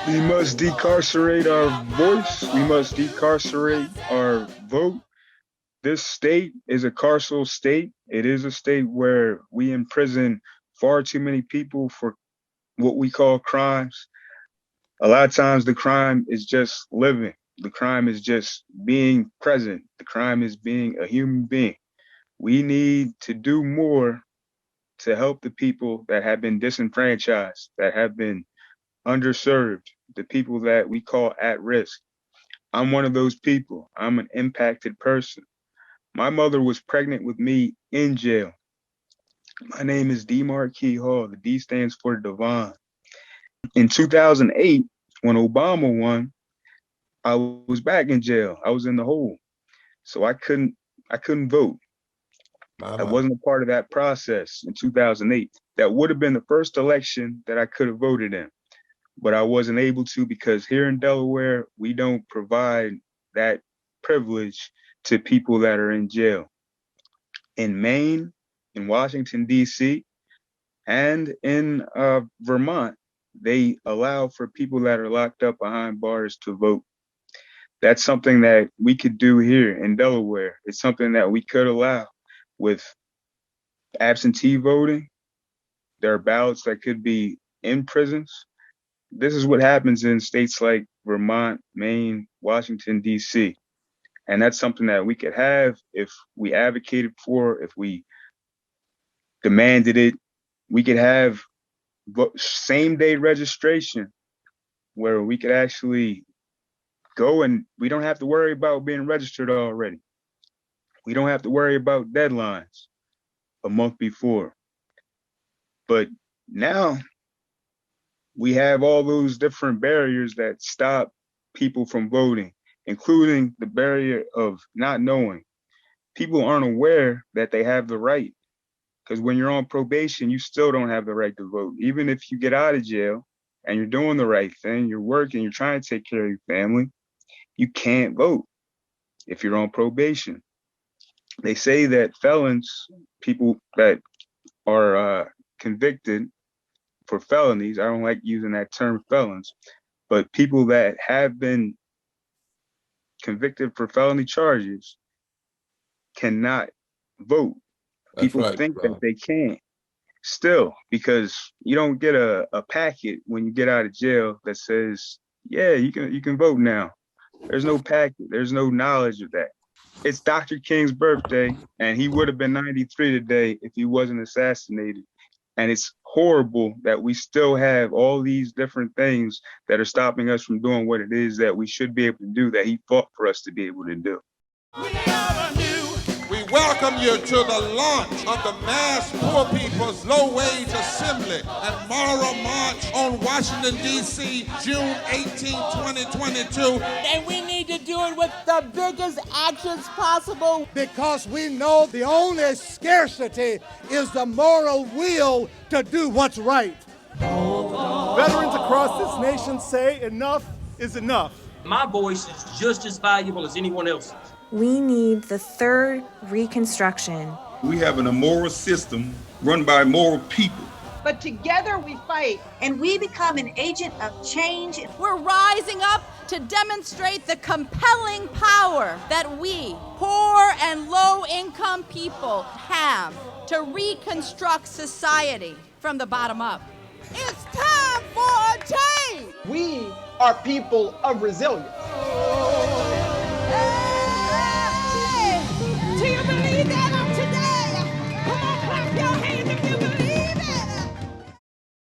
We must decarcerate our voice. We must decarcerate our vote. This state is a carceral state. It is a state where we imprison far too many people for what we call crimes. A lot of times the crime is just living. The crime is just being present. The crime is being a human being. We need to do more to help the people that have been disenfranchised, that have been underserved, the people that we call at risk. I'm one of those people. I'm an impacted person. My mother was pregnant with me in jail. My name is Marque Hall. The D stands for Devon. In 2008, when Obama won, I was back in jail. I was in the hole. So I couldn't vote. My, I my. wasn't a part of that process in 2008. That would have been the first election that I could have voted in, but I wasn't able to because here in Delaware, we don't provide that privilege to people that are in jail. In Maine, in Washington, D.C., and in Vermont, they allow for people that are locked up behind bars to vote. That's something that we could do here in Delaware. It's something that we could allow with absentee voting. There are ballots that could be in prisons. This is what happens in states like Vermont, Maine, Washington, D.C. And that's something that we could have if we advocated for, if we demanded it. We could have same day registration where we could actually go and we don't have to worry about being registered already. We don't have to worry about deadlines a month before. But now we have all those different barriers that stop people from voting, including the barrier of not knowing. People aren't aware that they have the right because when you're on probation, you still don't have the right to vote. Even if you get out of jail and you're doing the right thing, you're working, you're trying to take care of your family, you can't vote if you're on probation. They say that felons, people that are convicted for felonies, I don't like using that term felons, but people that have been convicted for felony charges cannot vote. That's People right, think that bro. they can still because you don't get a packet when you get out of jail that says, yeah, you can vote now. There's no packet. There's no knowledge of that. It's Dr. King's birthday, and he would have been 93 today if he wasn't assassinated. And it's horrible that we still have all these different things that are stopping us from doing what it is that we should be able to do, that he fought for us to be able to do. We welcome you to the launch of the Mass Poor People's Low Wage Assembly and Moral March on Washington, D.C., June 18, 2022. And we need to do it with the biggest actions possible. Because we know the only scarcity is the moral will to do what's right. Veterans across this nation say enough is enough. My voice is just as valuable as anyone else's. We need the third Reconstruction. We have an immoral system run by immoral people. But together we fight. And we become an agent of change. We're rising up to demonstrate the compelling power that we, poor and low-income people, have to reconstruct society from the bottom up. It's time for a change! We are people of resilience.